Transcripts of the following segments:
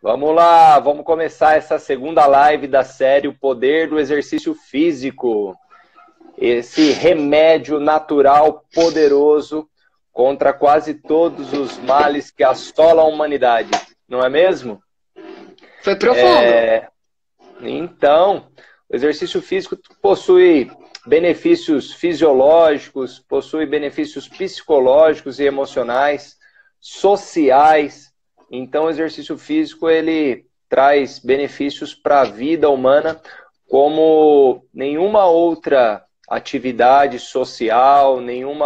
Vamos lá, vamos começar essa segunda live da série O Poder do Exercício Físico. Esse remédio natural poderoso contra quase todos os males que assolam a humanidade, não é mesmo? Foi profundo. Então, o exercício físico possui benefícios fisiológicos, possui benefícios psicológicos e emocionais, sociais. Então, o exercício físico ele traz benefícios para a vida humana como nenhuma outra atividade social, nenhum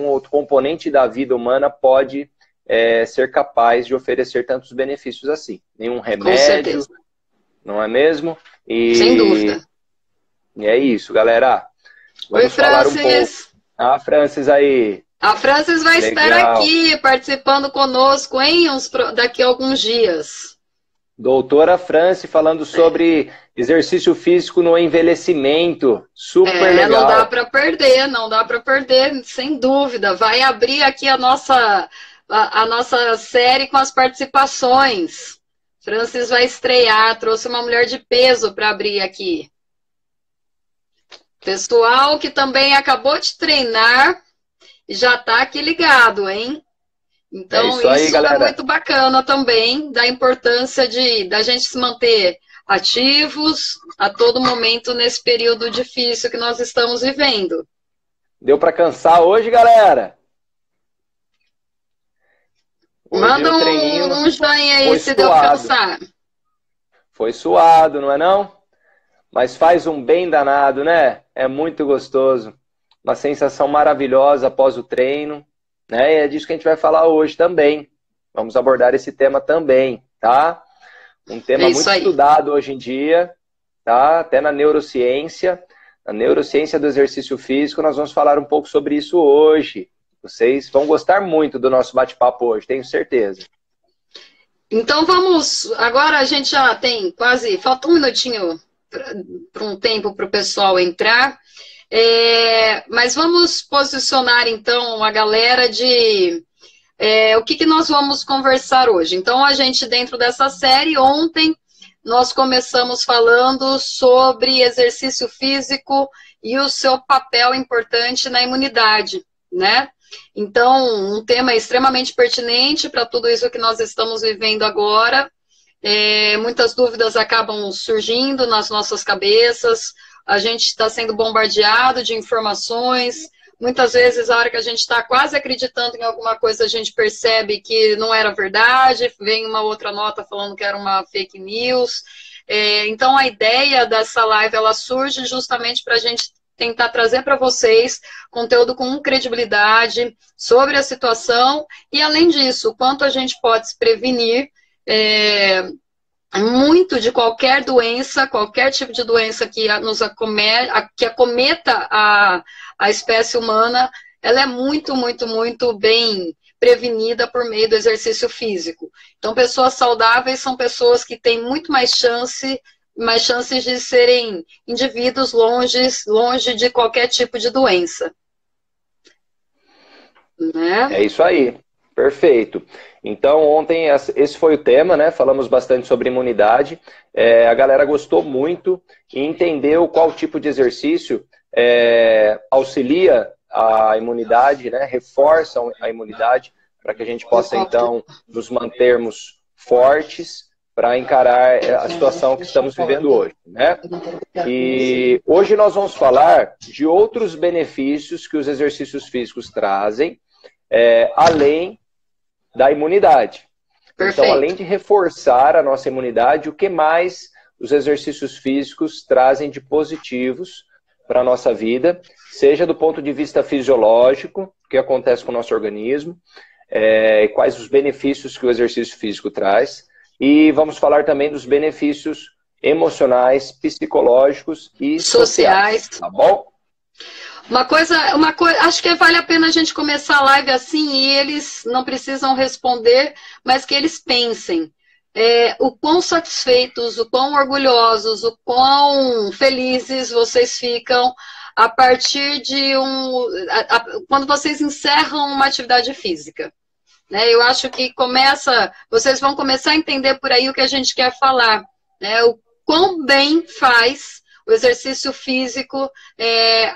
outro componente da vida humana pode ser capaz de oferecer tantos benefícios assim. Nenhum remédio, não é mesmo? Sem dúvida. E é isso, galera. Oi, Francis. A Francis aí. A Francis vai estar aqui participando conosco daqui a alguns dias. Doutora Franci falando sobre exercício físico no envelhecimento. Super legal. Não dá para perder, não dá para perder, sem dúvida. Vai abrir aqui a nossa série com as participações. Francis vai estrear, trouxe uma mulher de peso para abrir aqui. Pessoal que também acabou de treinar e já está aqui ligado, hein? Então, isso aí, é muito bacana também, da importância da gente se manter ativos a todo momento nesse período difícil que nós estamos vivendo. Deu para cansar hoje, galera? Hoje manda um joinha aí se deu para cansar. Foi suado, não é não? Mas faz um bem danado, né? É muito gostoso. Uma sensação maravilhosa após o treino. Né? E é disso que a gente vai falar hoje também. Vamos abordar esse tema também, tá? Um tema muito estudado hoje em dia, tá? Até na neurociência. Na neurociência do exercício físico, nós vamos falar um pouco sobre isso hoje. Vocês vão gostar muito do nosso bate-papo hoje, tenho certeza. Então vamos... Agora a gente já tem quase... Falta um minutinho para um tempo para o pessoal entrar. Mas vamos posicionar, então, a galera de o que nós vamos conversar hoje. Então, a gente, dentro dessa série, ontem, nós começamos falando sobre exercício físico e o seu papel importante na imunidade, né? Então, um tema extremamente pertinente para tudo isso que nós estamos vivendo agora. Muitas dúvidas acabam surgindo nas nossas cabeças. A gente está sendo bombardeado de informações. Muitas vezes, a hora que a gente está quase acreditando em alguma coisa, a gente percebe que não era verdade, vem uma outra nota falando que era uma fake news. Então, a ideia dessa live, ela surge justamente para a gente tentar trazer para vocês conteúdo com credibilidade sobre a situação e, além disso, o quanto a gente pode se prevenir muito de qualquer doença, qualquer tipo de doença que acometa a espécie humana, ela é muito, muito, muito bem prevenida por meio do exercício físico. Então, pessoas saudáveis são pessoas que têm muito mais chances de serem indivíduos longe de qualquer tipo de doença. Né? É isso aí. Perfeito. Então, ontem esse foi o tema, né? Falamos bastante sobre imunidade. A galera gostou muito e entendeu qual tipo de exercício auxilia a imunidade, né? Reforça a imunidade para que a gente possa, então, nos mantermos fortes para encarar a situação que estamos vivendo hoje, né? E hoje nós vamos falar de outros benefícios que os exercícios físicos trazem, além da imunidade. Perfeito. Então, além de reforçar a nossa imunidade, o que mais os exercícios físicos trazem de positivos para a nossa vida, seja do ponto de vista fisiológico, o que acontece com o nosso organismo, quais os benefícios que o exercício físico traz, e vamos falar também dos benefícios emocionais, psicológicos e sociais. Tá bom? Uma coisa, acho que vale a pena a gente começar a live assim e eles não precisam responder, mas que eles pensem. O quão satisfeitos, o quão orgulhosos, o quão felizes vocês ficam a partir de quando vocês encerram uma atividade física. né? Eu acho que vocês vão começar a entender por aí o que a gente quer falar, né? O quão bem faz o exercício físico,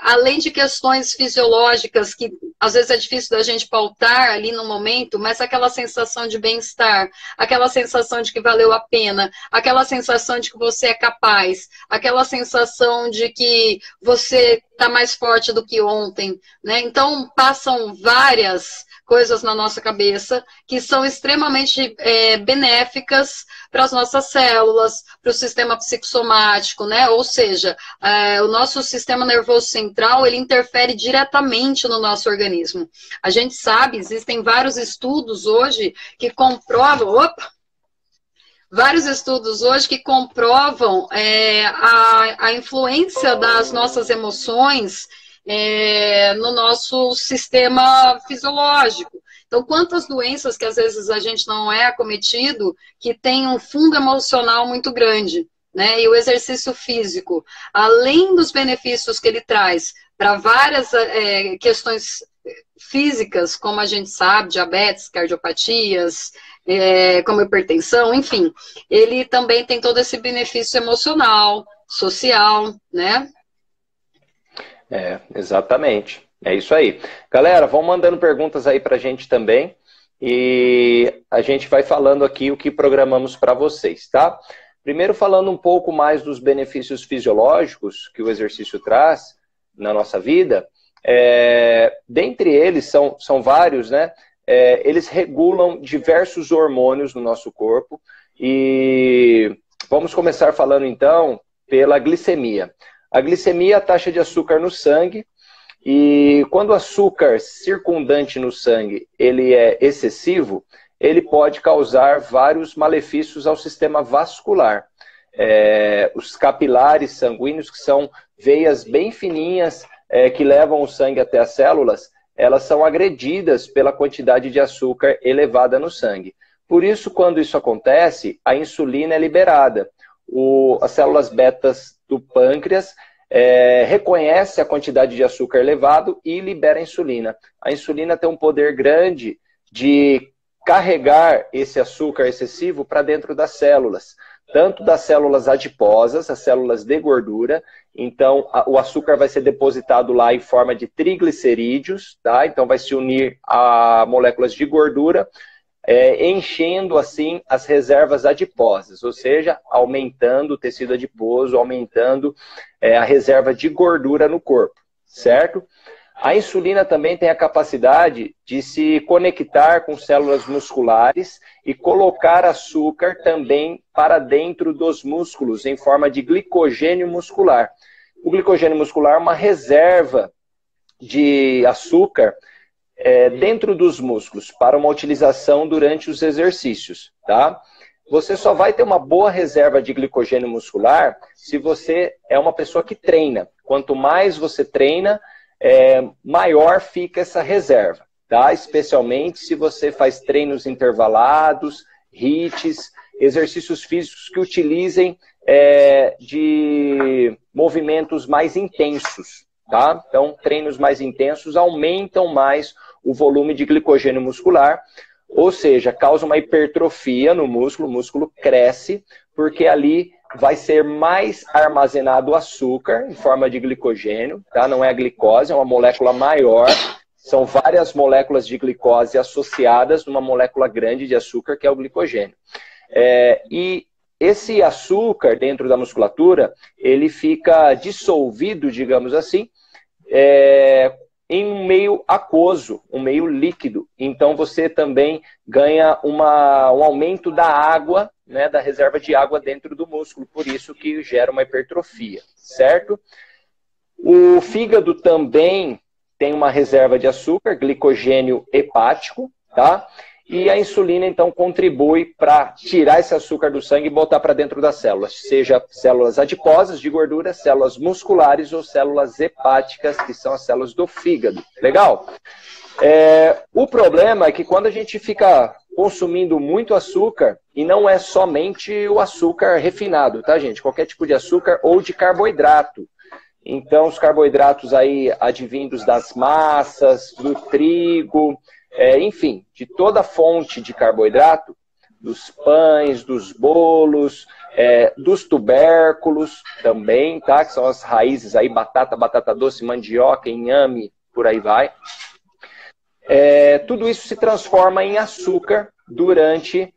além de questões fisiológicas, que às vezes é difícil da gente pautar ali no momento, mas aquela sensação de bem-estar, aquela sensação de que valeu a pena, aquela sensação de que você é capaz, aquela sensação de que você está mais forte do que ontem, né? Então, passam várias coisas na nossa cabeça que são extremamente benéficas para as nossas células, para o sistema psicossomático, né? Ou seja, o nosso sistema nervoso central, ele interfere diretamente no nosso organismo. A gente sabe, existem vários estudos hoje que comprovam... Vários estudos hoje que comprovam a influência das nossas emoções no nosso sistema fisiológico. Então, quantas doenças que às vezes a gente não é acometido, que tem um fundo emocional muito grande, né? E o exercício físico, além dos benefícios que ele traz para várias questões físicas, como a gente sabe, diabetes, cardiopatias, como hipertensão, enfim, ele também tem todo esse benefício emocional, social, né? Exatamente. É isso aí. Galera, vão mandando perguntas aí pra gente também e a gente vai falando aqui o que programamos para vocês, tá? Primeiro falando um pouco mais dos benefícios fisiológicos que o exercício traz na nossa vida. Dentre eles, são vários, né? Eles regulam diversos hormônios no nosso corpo e vamos começar falando então pela glicemia. A glicemia é a taxa de açúcar no sangue e quando o açúcar circundante no sangue ele é excessivo, ele pode causar vários malefícios ao sistema vascular. Os capilares sanguíneos, que são veias bem fininhas que levam o sangue até as células, elas são agredidas pela quantidade de açúcar elevada no sangue. Por isso, quando isso acontece, a insulina é liberada. As células betas do pâncreas reconhece a quantidade de açúcar elevado e libera a insulina. A insulina tem um poder grande de carregar esse açúcar excessivo para dentro das células, tanto das células adiposas, as células de gordura. Então, o açúcar vai ser depositado lá em forma de triglicerídeos, tá? Então, vai se unir a moléculas de gordura, enchendo, assim, as reservas adiposas, ou seja, aumentando o tecido adiposo, aumentando a reserva de gordura no corpo, certo? A insulina também tem a capacidade de se conectar com células musculares e colocar açúcar também para dentro dos músculos em forma de glicogênio muscular. O glicogênio muscular é uma reserva de açúcar dentro dos músculos para uma utilização durante os exercícios, tá? Você só vai ter uma boa reserva de glicogênio muscular se você é uma pessoa que treina. Quanto mais você treina, maior fica essa reserva, tá? Especialmente se você faz treinos intervalados, HIITs, exercícios físicos que utilizem de movimentos mais intensos, tá? Então, treinos mais intensos aumentam mais o volume de glicogênio muscular, ou seja, causa uma hipertrofia no músculo, o músculo cresce, porque ali vai ser mais armazenado açúcar em forma de glicogênio, tá? Não é a glicose, é uma molécula maior, são várias moléculas de glicose associadas numa molécula grande de açúcar, que é o glicogênio. E esse açúcar dentro da musculatura, ele fica dissolvido, digamos assim, em um meio aquoso, um meio líquido. Então você também ganha um aumento da água, né, da reserva de água dentro do músculo, por isso que gera uma hipertrofia, certo? O fígado também tem uma reserva de açúcar, glicogênio hepático, tá? E a insulina, então, contribui para tirar esse açúcar do sangue e botar para dentro das células, seja células adiposas de gordura, células musculares ou células hepáticas, que são as células do fígado. Legal? O problema é que quando a gente fica consumindo muito açúcar, e não é somente o açúcar refinado, tá, gente? Qualquer tipo de açúcar ou de carboidrato. Então, os carboidratos aí advindos das massas, do trigo, enfim, de toda fonte de carboidrato, dos pães, dos bolos, dos tubérculos também, tá? Que são as raízes aí, batata, batata doce, mandioca, inhame, por aí vai. Tudo isso se transforma em açúcar durante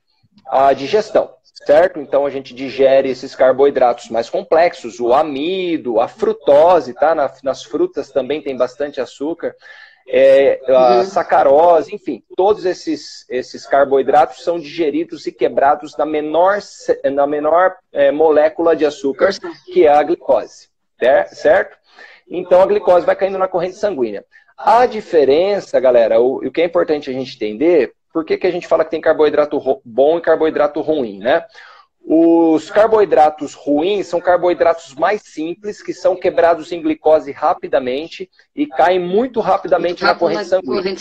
a digestão, certo? Então a gente digere esses carboidratos mais complexos, o amido, a frutose, tá? Nas frutas também tem bastante açúcar. A sacarose, enfim, todos esses carboidratos são digeridos e quebrados na menor molécula de açúcar, que é a glicose, certo? Então a glicose vai caindo na corrente sanguínea. A diferença, galera, o que é importante a gente entender, por que a gente fala que tem carboidrato bom e carboidrato ruim, né? Os carboidratos ruins são carboidratos mais simples, que são quebrados em glicose rapidamente e caem muito rapidamente na corrente sanguínea.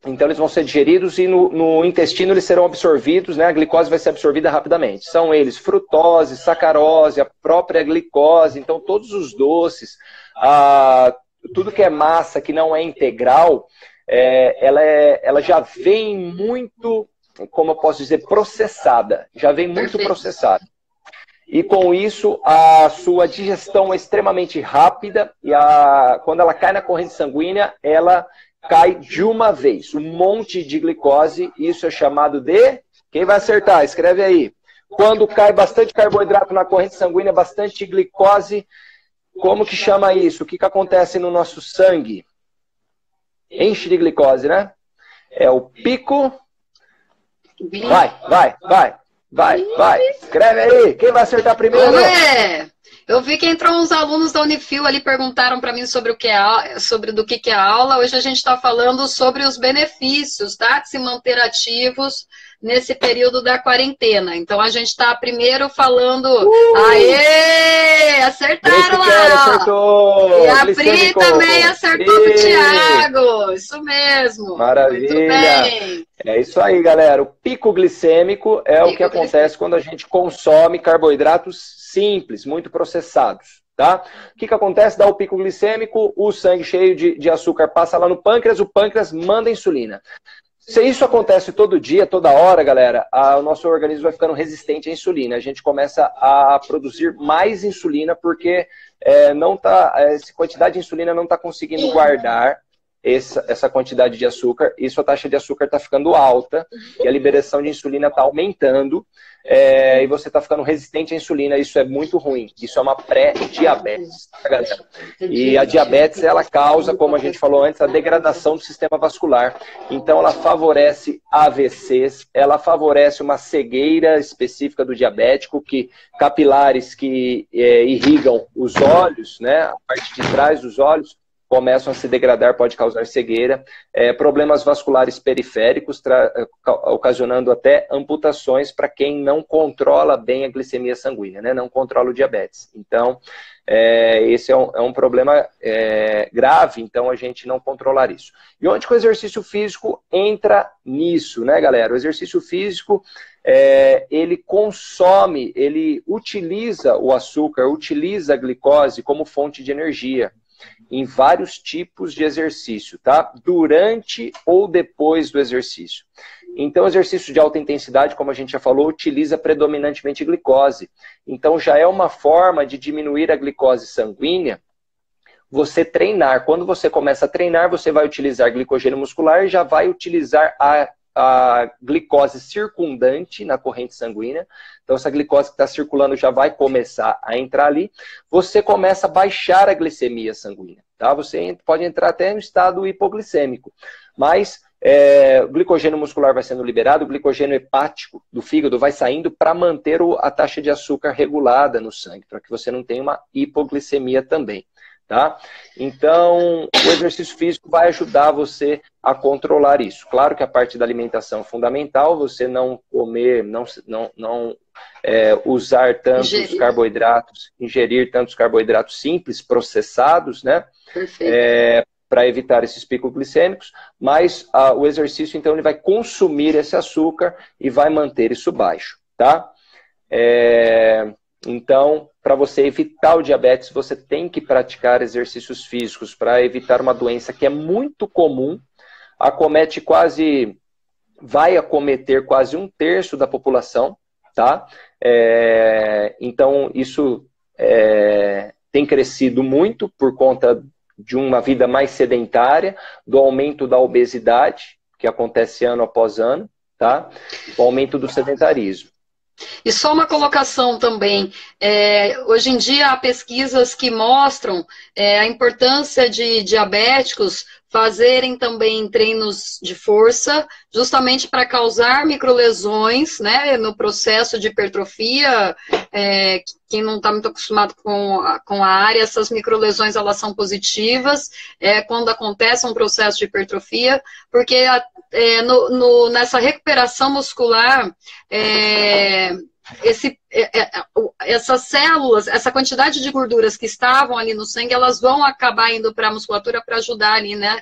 Então eles vão ser digeridos e no intestino eles serão absorvidos, né? A glicose vai ser absorvida rapidamente. São eles frutose, sacarose, a própria glicose, então todos os doces, tudo que é massa, que não é integral, ela já vem muito, como eu posso dizer, processada. Já vem muito processada. E com isso, a sua digestão é extremamente rápida e quando ela cai na corrente sanguínea, ela cai de uma vez. Um monte de glicose, isso é chamado de... Quem vai acertar? Escreve aí. Quando cai bastante carboidrato na corrente sanguínea, bastante glicose, como que chama isso? O que acontece no nosso sangue? Enche de glicose, né? É o pico... Vai. Escreve aí. Quem vai acertar primeiro? Eu vi que entrou uns alunos da Unifil ali, perguntaram para mim sobre do que é a aula. Hoje a gente está falando sobre os benefícios, tá? De se manter ativos nesse período da quarentena. Então a gente está primeiro falando... Aê! Acertaram lá! Acertou! E a Pri também acertou com o Thiago! Isso mesmo! Maravilha! Muito bem! É isso aí, galera. O pico glicêmico é o que acontece quando a gente consome carboidratos simples, muito processados, tá? O que acontece? Dá o pico glicêmico, o sangue cheio de açúcar passa lá no pâncreas, o pâncreas manda insulina. Se isso acontece todo dia, toda hora, galera, o nosso organismo vai ficando resistente à insulina. A gente começa a produzir mais insulina porque essa quantidade de insulina não está conseguindo guardar essa quantidade de açúcar, e sua taxa de açúcar está ficando alta, e a liberação de insulina está aumentando, e você está ficando resistente à insulina. Isso é muito ruim. Isso é uma pré-diabetes, tá, galera? E a diabetes, ela causa, como a gente falou antes, a degradação do sistema vascular. Então, ela favorece AVCs, ela favorece uma cegueira específica do diabético, capilares que irrigam os olhos, né, a parte de trás dos olhos, começam a se degradar, pode causar cegueira, problemas vasculares periféricos, ocasionando até amputações para quem não controla bem a glicemia sanguínea, né? Não controla o diabetes. Então, esse é um problema grave, então a gente não controlar isso. E onde que o exercício físico entra nisso, né, galera? O exercício físico, ele consome, ele utiliza o açúcar, utiliza a glicose como fonte de energia em vários tipos de exercício, tá? Durante ou depois do exercício. Então, o exercício de alta intensidade, como a gente já falou, utiliza predominantemente glicose. Então, já é uma forma de diminuir a glicose sanguínea, você treinar. Quando você começa a treinar, você vai utilizar glicogênio muscular e já vai utilizar a glicose circundante na corrente sanguínea. Então, essa glicose que está circulando já vai começar a entrar ali. Você começa a baixar a glicemia sanguínea, tá? Você pode entrar até no estado hipoglicêmico. Mas o glicogênio muscular vai sendo liberado, o glicogênio hepático do fígado vai saindo para manter a taxa de açúcar regulada no sangue, para que você não tenha uma hipoglicemia também. Tá? Então, o exercício físico vai ajudar você a controlar isso. Claro que a parte da alimentação é fundamental, você não comer, não usar tantos carboidratos, ingerir tantos carboidratos simples, processados, né? Para evitar esses picos glicêmicos, mas o exercício, então, ele vai consumir esse açúcar e vai manter isso baixo, tá? Então, para você evitar o diabetes, você tem que praticar exercícios físicos para evitar uma doença que é muito comum. vai acometer quase 1/3 da população, tá? Então, isso tem crescido muito por conta de uma vida mais sedentária, do aumento da obesidade, que acontece ano após ano, tá? O aumento do sedentarismo. E só uma colocação também, hoje em dia há pesquisas que mostram a importância de diabéticos fazerem também treinos de força, justamente para causar microlesões, né, no processo de hipertrofia. Quem não está muito acostumado com a área, essas microlesões elas são positivas quando acontece um processo de hipertrofia, porque nessa recuperação muscular, essas células, essa quantidade de gorduras que estavam ali no sangue, elas vão acabar indo para a musculatura para ajudar ali, né,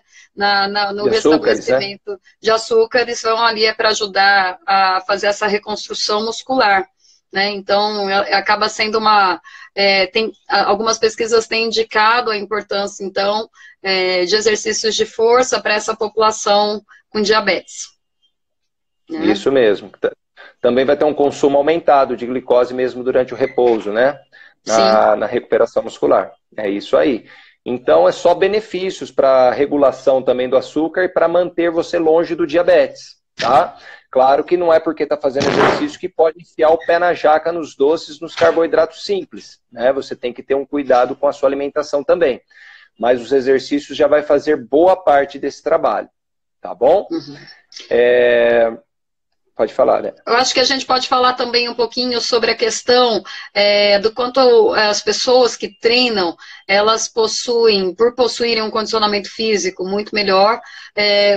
no restabelecimento de açúcares, vão ali para ajudar a fazer essa reconstrução muscular, né? Então, acaba sendo algumas pesquisas têm indicado a importância, então, de exercícios de força para essa população com diabetes. Né? Isso mesmo. Também vai ter um consumo aumentado de glicose mesmo durante o repouso, né? Na recuperação muscular. É isso aí. Então, é só benefícios para a regulação também do açúcar e para manter você longe do diabetes, tá? Claro que não é porque está fazendo exercício que pode enfiar o pé na jaca nos doces, nos carboidratos simples, né? Você tem que ter um cuidado com a sua alimentação também. Mas os exercícios já vai fazer boa parte desse trabalho, tá bom? Uhum. Pode falar, né? Eu acho que a gente pode falar também um pouquinho sobre a questão do quanto as pessoas que treinam, elas por possuírem um condicionamento físico muito melhor,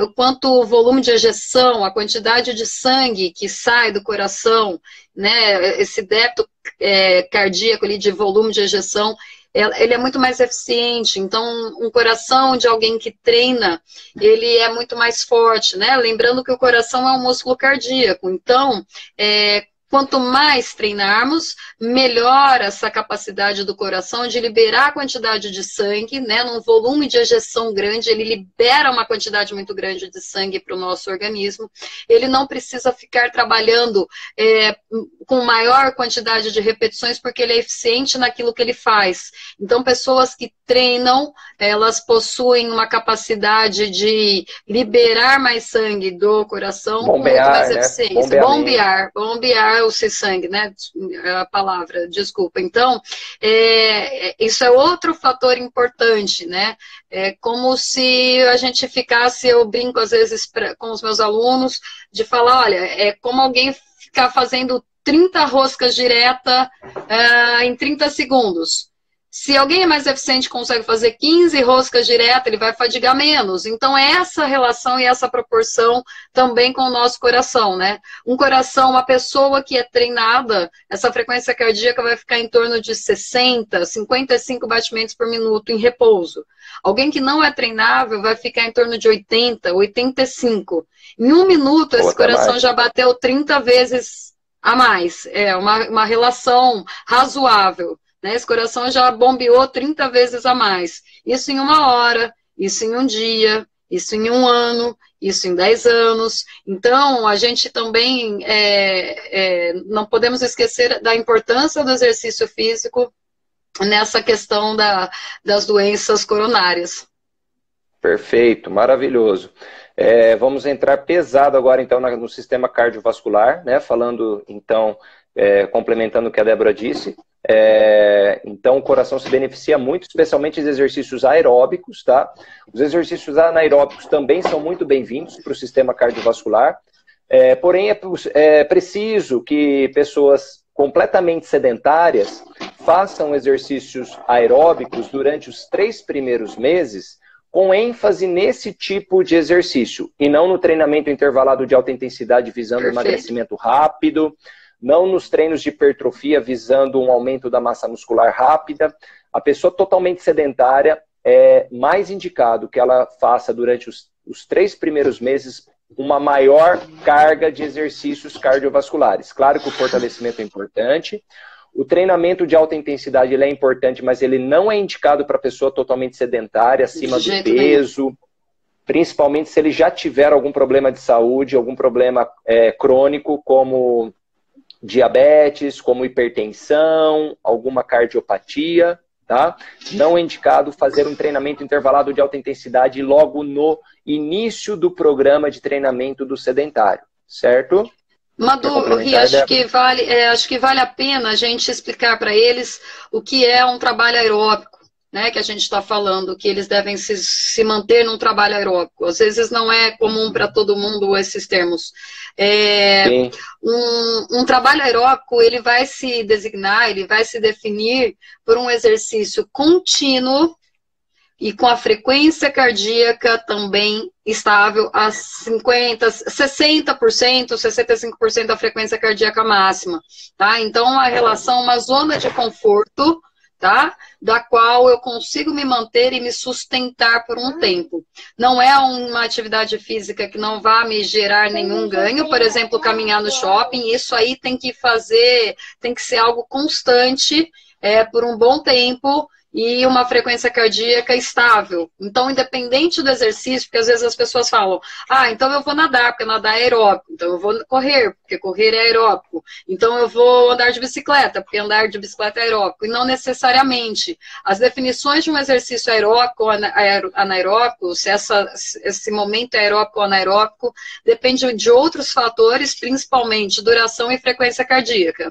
o quanto o volume de ejeção, a quantidade de sangue que sai do coração, né, esse débito cardíaco ali de volume de ejeção, ele é muito mais eficiente. Então, um coração de alguém que treina, ele é muito mais forte, né? Lembrando que o coração é um músculo cardíaco. Então, quanto mais treinarmos, melhor essa capacidade do coração de liberar a quantidade de sangue, né? Num volume de ejeção grande, ele libera uma quantidade muito grande de sangue para o nosso organismo. Ele não precisa ficar trabalhando com maior quantidade de repetições, porque ele é eficiente naquilo que ele faz. Então, pessoas que treinam, elas possuem uma capacidade de liberar mais sangue do coração, bombear, muito mais né? eficiência. Bombear o sangue, né? A palavra, desculpa. Então, isso é outro fator importante, né? É como se a gente ficasse, eu brinco às vezes com os meus alunos, de falar, olha, é como alguém ficar fazendo 30 roscas direta em 30 segundos. Se alguém é mais eficiente consegue fazer 15 roscas direta, ele vai fadigar menos. Então, essa relação e essa proporção também com o nosso coração, né? Um coração, uma pessoa que é treinada, essa frequência cardíaca vai ficar em torno de 60, 55 batimentos por minuto em repouso. Alguém que não é treinável vai ficar em torno de 80, 85. Em um minuto, esse coração já bateu 30 vezes a mais. É uma relação razoável. Esse coração já bombeou 30 vezes a mais. Isso em 1 hora, isso em 1 dia, isso em 1 ano, isso em 10 anos. Então, a gente também não podemos esquecer da importância do exercício físico nessa questão das doenças coronárias. Perfeito, maravilhoso. Vamos entrar pesado agora, então, no sistema cardiovascular, né? Falando, então, complementando o que a Débora disse. Então, o coração se beneficia muito, especialmente dos exercícios aeróbicos, tá? Os exercícios anaeróbicos também são muito bem-vindos para o sistema cardiovascular, porém é preciso que pessoas completamente sedentárias façam exercícios aeróbicos durante os 3 primeiros meses, com ênfase nesse tipo de exercício, e não no treinamento intervalado de alta intensidade visando emagrecimento rápido, não nos treinos de hipertrofia visando um aumento da massa muscular rápida. A pessoa totalmente sedentária é mais indicado que ela faça durante os 3 primeiros meses uma maior carga de exercícios cardiovasculares. Claro que o fortalecimento é importante, o treinamento de alta intensidade ele é importante, mas ele não é indicado para pessoa totalmente sedentária, acima do peso. principalmente se ele já tiver algum problema de saúde, algum problema crônico, como diabetes, como hipertensão, alguma cardiopatia, tá? Não é indicado fazer um treinamento intervalado de alta intensidade logo no início do programa de treinamento do sedentário, certo? Madu, Ri, acho que vale a pena a gente explicar para eles o que é um trabalho aeróbico, né, que a gente está falando, que eles devem se manter num trabalho aeróbico. Às vezes não é comum para todo mundo esses termos. Um trabalho aeróbico, ele vai se designar, ele vai se definir por um exercício contínuo e com a frequência cardíaca também estável a 60%, 65% da frequência cardíaca máxima, tá? Então, a relação, uma zona de conforto, tá? Da qual eu consigo me manter e me sustentar por um tempo. Não é uma atividade física que não vá me gerar nenhum ganho, por exemplo, caminhar no shopping, isso aí tem que ser algo constante, por um bom tempo, e uma frequência cardíaca estável. Então, independente do exercício, porque às vezes as pessoas falam, então eu vou nadar, porque nadar é aeróbico, então eu vou correr, porque correr é aeróbico, então eu vou andar de bicicleta, porque andar de bicicleta é aeróbico, e não necessariamente. As definições de um exercício aeróbico ou anaeróbico, se esse momento é aeróbico ou anaeróbico, depende de outros fatores, principalmente duração e frequência cardíaca.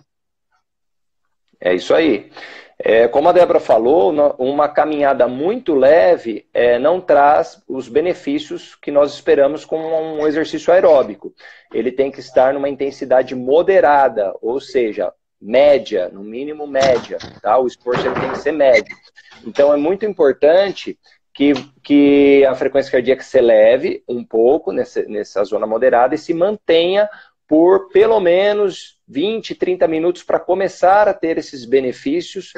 É isso aí. Como a Débora falou, uma caminhada muito leve não traz os benefícios que nós esperamos com um exercício aeróbico. Ele tem que estar numa intensidade moderada, ou seja, média, no mínimo média. Tá? O esforço ele tem que ser médio. Então é muito importante que a frequência cardíaca se eleve um pouco nessa zona moderada e se mantenha por pelo menos 20, 30 minutos para começar a ter esses benefícios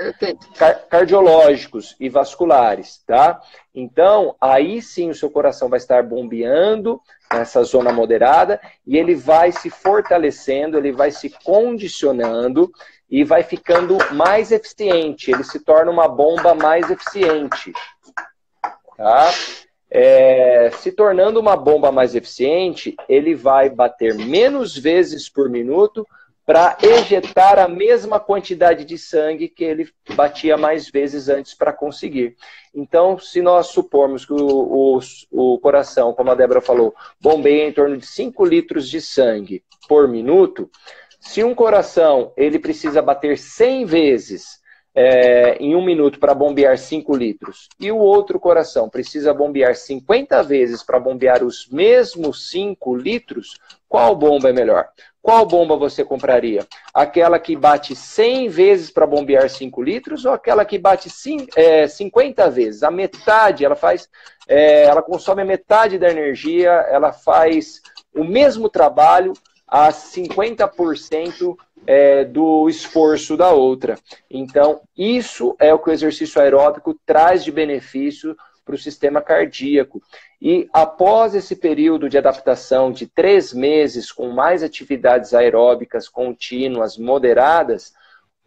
cardiológicos e vasculares, tá? Então, aí sim o seu coração vai estar bombeando nessa zona moderada e ele vai se fortalecendo, ele vai se condicionando e vai ficando mais eficiente, ele se torna uma bomba mais eficiente, tá? Se tornando uma bomba mais eficiente, ele vai bater menos vezes por minuto para ejetar a mesma quantidade de sangue que ele batia mais vezes antes para conseguir. Então, se nós supormos que o coração, como a Débora falou, bombeia em torno de 5 litros de sangue por minuto, se um coração ele precisa bater 100 vezes em 1 minuto para bombear 5 litros, e o outro coração precisa bombear 50 vezes para bombear os mesmos 5 litros, qual bomba é melhor? Qual bomba você compraria? Aquela que bate 100 vezes para bombear 5 litros ou aquela que bate 50 vezes? A metade, ela consome a metade da energia, ela faz o mesmo trabalho a 50% do esforço da outra. Então, isso é o que o exercício aeróbico traz de benefício para o sistema cardíaco. E após esse período de adaptação de 3 meses, com mais atividades aeróbicas contínuas, moderadas,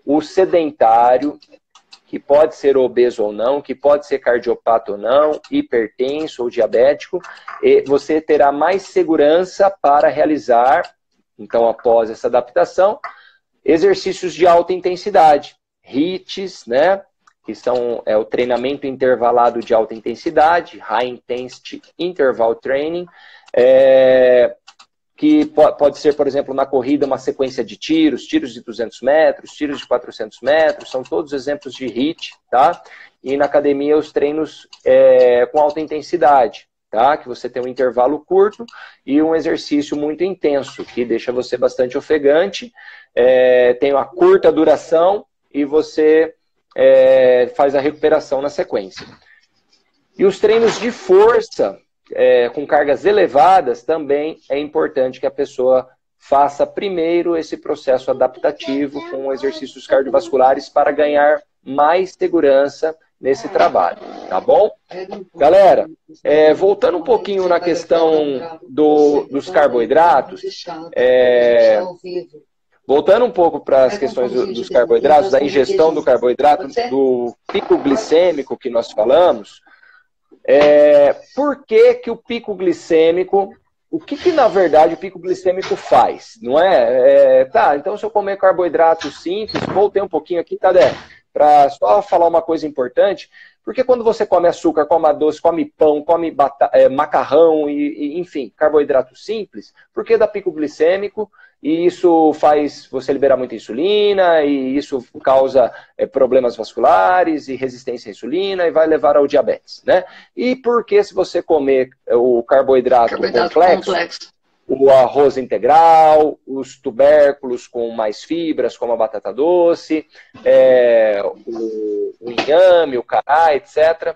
o sedentário, que pode ser obeso ou não, que pode ser cardiopata ou não, hipertenso ou diabético, você terá mais segurança para realizar, então, após essa adaptação, exercícios de alta intensidade, HIITs, né? Que são o treinamento intervalado de alta intensidade, High Intensity Interval Training, que pode ser, por exemplo, na corrida, uma sequência de tiros de 200 metros, tiros de 400 metros, são todos exemplos de HIIT, tá? E na academia, os treinos com alta intensidade, tá? Que você tem um intervalo curto e um exercício muito intenso, que deixa você bastante ofegante, tem uma curta duração e você faz a recuperação na sequência. E os treinos de força, com cargas elevadas, também é importante que a pessoa faça primeiro esse processo adaptativo com exercícios cardiovasculares para ganhar mais segurança nesse trabalho, tá bom? Galera, voltando um pouquinho na questão dos carboidratos, voltando um pouco para as questões dos carboidratos, da ingestão do carboidrato, do pico glicêmico que nós falamos, Por que que o pico glicêmico... O que na verdade o pico glicêmico faz? Não é? Tá, então se eu comer carboidrato simples, voltei um pouquinho aqui, Tadé, para só falar uma coisa importante, porque quando você come açúcar, come doce, come pão, come macarrão, enfim, carboidrato simples, por que dá pico glicêmico? E isso faz você liberar muita insulina, e isso causa problemas vasculares e resistência à insulina, e vai levar ao diabetes, né? E porque se você comer o carboidrato complexo, o arroz integral, os tubérculos com mais fibras, como a batata doce, o inhame, o cará, etc.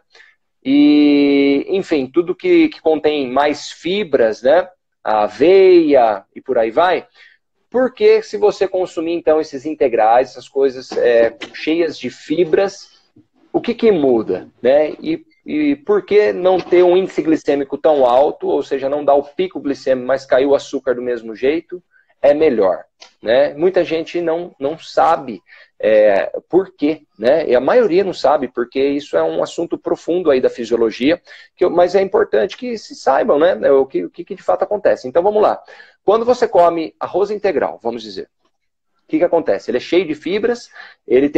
E, enfim, tudo que contém mais fibras, né? A aveia e por aí vai. Porque se você consumir, então, esses integrais, essas coisas cheias de fibras, o que muda, né? E por que não ter um índice glicêmico tão alto, ou seja, não dar o pico glicêmico, mas cair o açúcar do mesmo jeito, é melhor, né? Muita gente não sabe por quê, né? E a maioria não sabe, porque isso é um assunto profundo aí da fisiologia, mas é importante que se saibam, né? O que de fato acontece. Então vamos lá. Quando você come arroz integral, vamos dizer, o que acontece? Ele é cheio de fibras, ele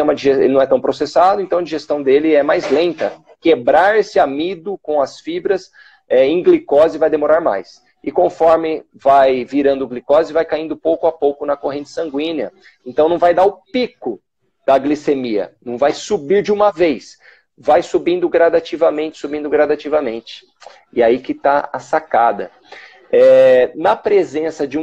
não é tão processado, então a digestão dele é mais lenta. Quebrar esse amido com as fibras em glicose vai demorar mais. E conforme vai virando glicose, vai caindo pouco a pouco na corrente sanguínea. Então não vai dar o pico da glicemia, não vai subir de uma vez. Vai subindo gradativamente, subindo gradativamente. E aí que está a sacada. Na presença de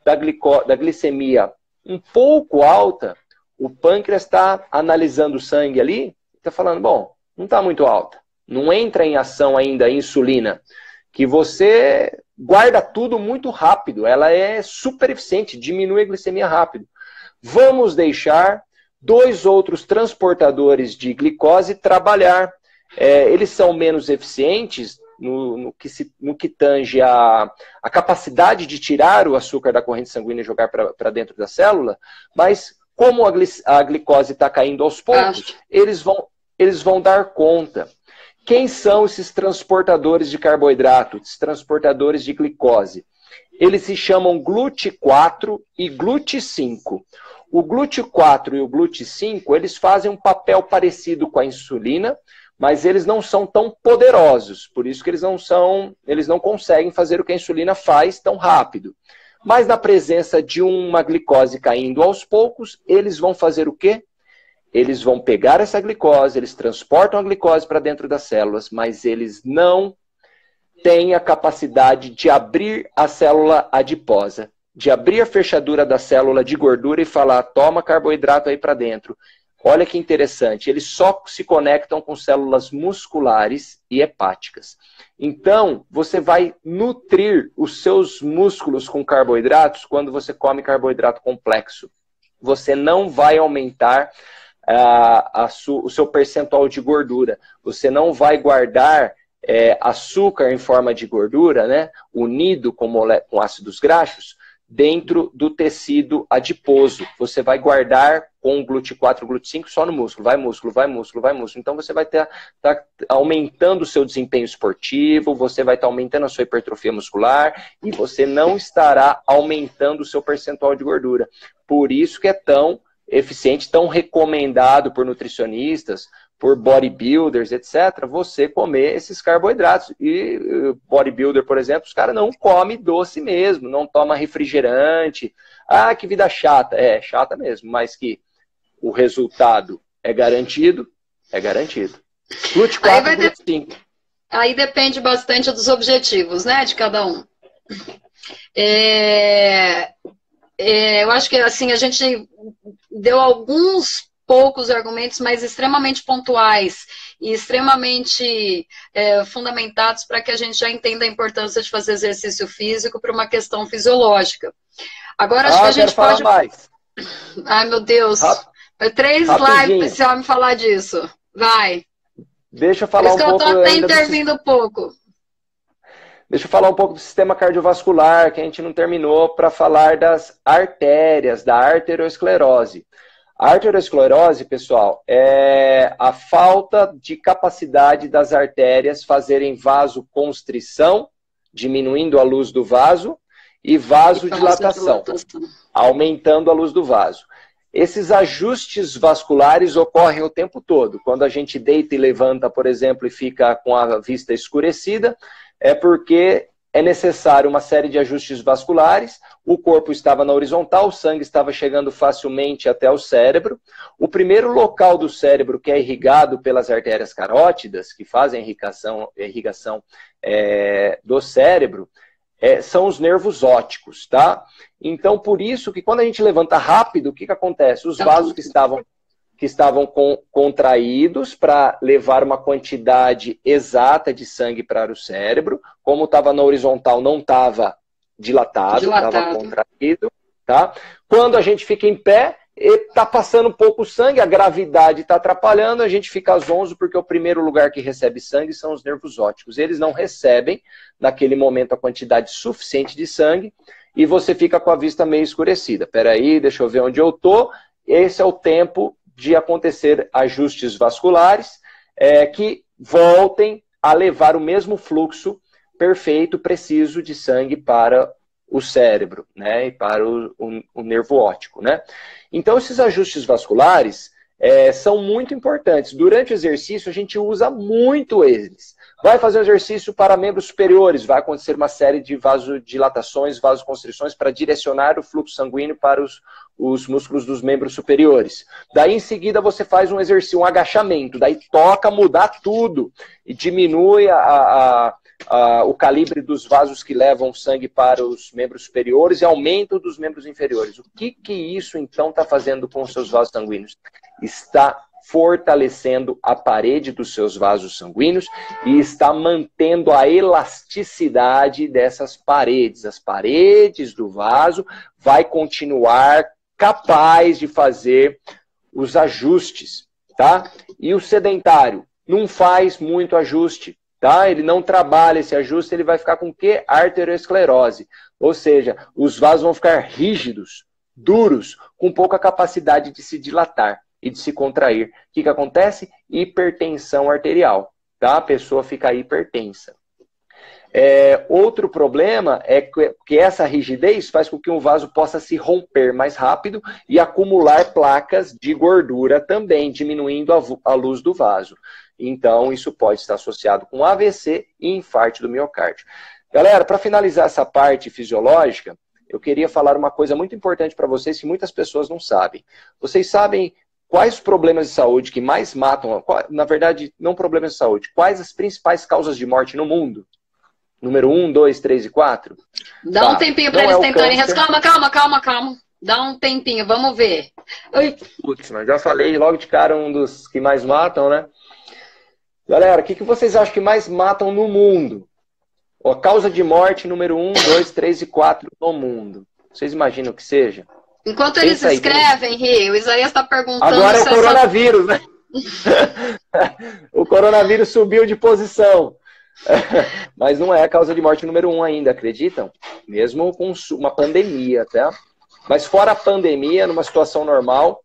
da glicemia um pouco alta, o pâncreas está analisando o sangue ali, está falando, bom, não está muito alta, não entra em ação ainda a insulina, que você guarda tudo muito rápido, ela é super eficiente, diminui a glicemia rápido. Vamos deixar 2 outros transportadores de glicose trabalhar. Eles são menos eficientes no que tange a capacidade de tirar o açúcar da corrente sanguínea e jogar para dentro da célula, mas como a glicose está caindo aos poucos, eles vão dar conta. Quem são esses transportadores de carboidrato, esses transportadores de glicose? Eles se chamam GLUT4 e GLUT5. O GLUT4 e o GLUT5, eles fazem um papel parecido com a insulina, mas eles não são tão poderosos, por isso que eles não conseguem fazer o que a insulina faz tão rápido. Mas na presença de uma glicose caindo aos poucos, eles vão fazer o quê? Eles vão pegar essa glicose, eles transportam a glicose para dentro das células, mas eles não têm a capacidade de abrir a célula adiposa, de abrir a fechadura da célula de gordura e falar, toma carboidrato aí para dentro. Olha que interessante, eles só se conectam com células musculares e hepáticas. Então, você vai nutrir os seus músculos com carboidratos quando você come carboidrato complexo. Você não vai aumentar o seu percentual de gordura. Você não vai guardar açúcar em forma de gordura, né, unido com ácidos graxos, dentro do tecido adiposo. Você vai guardar com o GLUT4 e o GLUT5 só no músculo. Vai músculo, vai músculo, vai músculo. Então você vai estar aumentando o seu desempenho esportivo, você vai estar aumentando a sua hipertrofia muscular e você não estará aumentando o seu percentual de gordura. Por isso que é tão eficiente, tão recomendado por nutricionistas, por bodybuilders, etc., você comer esses carboidratos. E bodybuilder, por exemplo, os caras não comem doce mesmo, não toma refrigerante. Ah, que vida chata. É, chata mesmo, mas que o resultado é garantido, é garantido. GLUT4, GLUT5. Aí depende bastante dos objetivos, né, de cada um. Eu acho que assim, a gente deu alguns poucos argumentos, mas extremamente pontuais e extremamente fundamentados para que a gente já entenda a importância de fazer exercício físico para uma questão fisiológica. Agora, acho que a gente pode... mais. Ai, meu Deus. 3 lives para esse homem falar disso. Vai. Deixa eu falar um pouco... Por isso que eu estou até intervindo um pouco. Deixa eu falar um pouco do sistema cardiovascular, que a gente não terminou, para falar das artérias, da arteriosclerose. A arteriosclerose, pessoal, é a falta de capacidade das artérias fazerem vasoconstrição, diminuindo a luz do vaso, e vasodilatação, aumentando a luz do vaso. Esses ajustes vasculares ocorrem o tempo todo. Quando a gente deita e levanta, por exemplo, e fica com a vista escurecida, é porque é necessário uma série de ajustes vasculares. O corpo estava na horizontal, o sangue estava chegando facilmente até o cérebro. O primeiro local do cérebro que é irrigado pelas artérias carótidas, que fazem a irrigação do cérebro, são os nervos ópticos, tá? Então, por isso que quando a gente levanta rápido, o que acontece? Os vasos que estavam contraídos para levar uma quantidade exata de sangue para o cérebro, como estava na horizontal, não estava dilatado, estava contraído, tá? Quando a gente fica em pé, está passando pouco sangue, a gravidade está atrapalhando, a gente fica zonzo, porque o primeiro lugar que recebe sangue são os nervos ópticos. Eles não recebem, naquele momento, a quantidade suficiente de sangue, e você fica com a vista meio escurecida. Peraí, deixa eu ver onde eu estou. Esse é o tempo de acontecer ajustes vasculares que voltem a levar o mesmo fluxo perfeito, preciso de sangue para o cérebro, né, e para o nervo óptico, né? Então, esses ajustes vasculares são muito importantes. Durante o exercício, a gente usa muito eles. Vai fazer um exercício para membros superiores, vai acontecer uma série de vasodilatações, vasoconstrições para direcionar o fluxo sanguíneo para os músculos dos membros superiores. Daí, em seguida, você faz um exercício, um agachamento. Daí, toca mudar tudo e diminui o calibre dos vasos que levam sangue para os membros superiores e aumenta o dos membros inferiores. O que isso, então, está fazendo com os seus vasos sanguíneos? Está fortalecendo a parede dos seus vasos sanguíneos e está mantendo a elasticidade dessas paredes. As paredes do vaso vai continuar capaz de fazer os ajustes, tá? E o sedentário não faz muito ajuste, tá? Ele não trabalha esse ajuste, ele vai ficar com o quê? Arteriosclerose. Ou seja, os vasos vão ficar rígidos, duros, com pouca capacidade de se dilatar e de se contrair. O que acontece? Hipertensão arterial, tá? A pessoa fica hipertensa. Outro problema é que essa rigidez faz com que um vaso possa se romper mais rápido e acumular placas de gordura também, diminuindo a luz do vaso. Então, isso pode estar associado com AVC e infarto do miocárdio. Galera, para finalizar essa parte fisiológica, eu queria falar uma coisa muito importante para vocês que muitas pessoas não sabem. Vocês sabem quais problemas de saúde que mais matam, na verdade, não problemas de saúde, quais as principais causas de morte no mundo? Número 1, 2, 3 e 4? Dá um tempinho para eles tentarem. Calma. Dá um tempinho, vamos ver. Putz, mas já falei logo de cara um dos que mais matam, né? Galera, o que vocês acham que mais matam no mundo? A causa de morte número 1, 2, 3 e 4 no mundo. Vocês imaginam que seja? Enquanto eles escrevem, Rê, o Isaías está perguntando... Agora é o coronavírus, né? O coronavírus subiu de posição. Mas não é a causa de morte número 1 ainda, acreditam? Mesmo com uma pandemia, tá? Mas fora a pandemia, numa situação normal,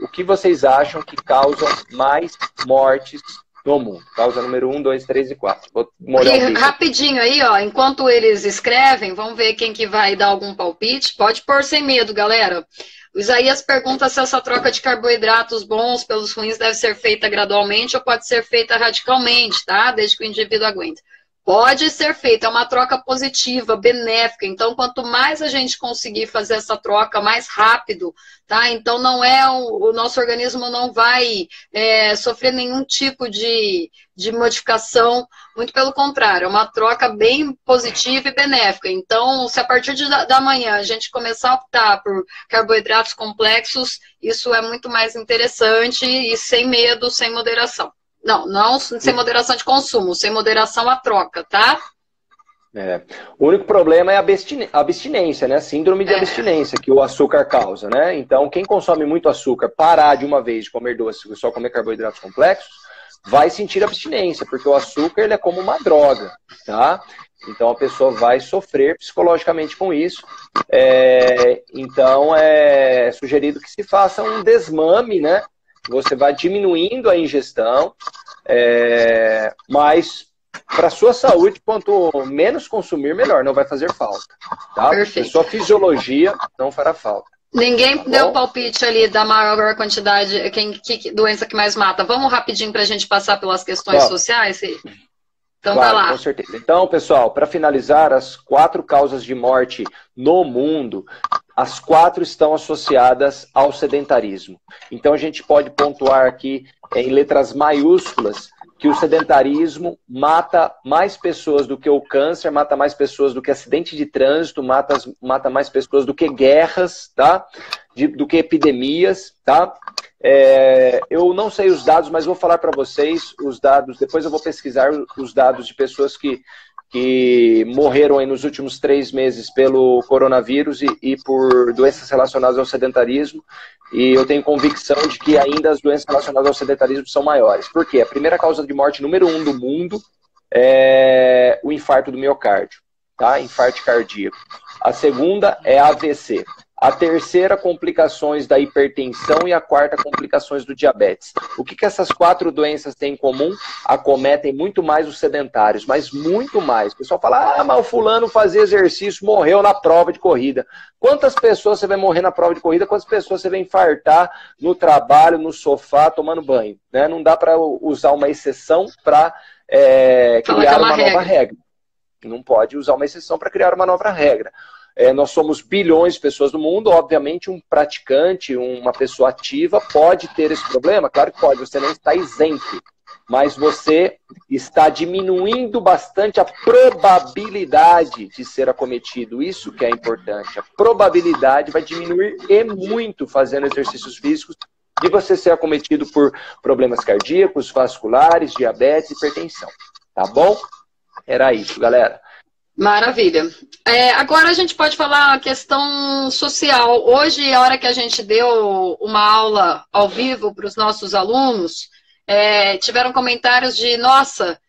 o que vocês acham que causa mais mortes no mundo? Causa número 1, 2, 3 e 4. Vou molhar rapidinho aí, ó, enquanto eles escrevem, vamos ver quem que vai dar algum palpite. Pode pôr sem medo, galera. O Isaías pergunta se essa troca de carboidratos bons pelos ruins deve ser feita gradualmente ou pode ser feita radicalmente, tá? Desde que o indivíduo aguente. Pode ser feita, é uma troca positiva, benéfica. Então, quanto mais a gente conseguir fazer essa troca mais rápido, tá? Então, não é o nosso organismo não vai sofrer nenhum tipo de modificação, muito pelo contrário, é uma troca bem positiva e benéfica. Então, se a partir da manhã a gente começar a optar por carboidratos complexos, isso é muito mais interessante e sem medo, sem moderação. Não sem moderação de consumo, sem moderação à troca, tá? O único problema é a abstinência, né? Síndrome de abstinência que o açúcar causa, né? Então, quem consome muito açúcar, parar de uma vez de comer doce e só comer carboidratos complexos, vai sentir abstinência, porque o açúcar ele é como uma droga, tá? Então a pessoa vai sofrer psicologicamente com isso. Então é sugerido que se faça um desmame, né? Você vai diminuindo a ingestão, mas para a sua saúde, quanto menos consumir, melhor, não vai fazer falta. Tá? Perfeito. Sua fisiologia não fará falta. Ninguém deu palpite ali da maior quantidade, doença que mais mata. Vamos rapidinho para a gente passar pelas questões sociais? Então, claro, vai lá. Com certeza. Então, pessoal, para finalizar, as 4 causas de morte no mundo, as 4 estão associadas ao sedentarismo. Então, a gente pode pontuar aqui em letras maiúsculas que o sedentarismo mata mais pessoas do que o câncer, mata mais pessoas do que acidente de trânsito, mata mais pessoas do que guerras, tá? Do que epidemias, tá? Eu não sei os dados, mas vou falar para vocês os dados, depois eu vou pesquisar os dados de pessoas que morreram aí nos últimos 3 meses pelo coronavírus e por doenças relacionadas ao sedentarismo, e eu tenho convicção de que ainda as doenças relacionadas ao sedentarismo são maiores. Por quê? A primeira causa de morte número 1 do mundo é o infarto do miocárdio, tá? Infarto cardíaco. A segunda é AVC. A terceira, complicações da hipertensão, e a quarta, complicações do diabetes. O que essas 4 doenças têm em comum? Acometem muito mais os sedentários, mas muito mais. O pessoal fala, mas o fulano fazia exercício, morreu na prova de corrida. Quantas pessoas você vai morrer na prova de corrida? Quantas pessoas você vai infartar no trabalho, no sofá, tomando banho? Né? Não dá para usar uma exceção para criar uma nova regra. Não pode usar uma exceção para criar uma nova regra. Nós somos bilhões de pessoas no mundo, obviamente um praticante, uma pessoa ativa pode ter esse problema, claro que pode, você não está isento, mas você está diminuindo bastante a probabilidade de ser acometido, isso que é importante, a probabilidade vai diminuir e muito fazendo exercícios físicos de você ser acometido por problemas cardíacos, vasculares, diabetes e hipertensão, tá bom? Era isso, galera. Maravilha. Agora a gente pode falar a questão social. Hoje, a hora que a gente deu uma aula ao vivo para os nossos alunos, tiveram comentários de, nossa,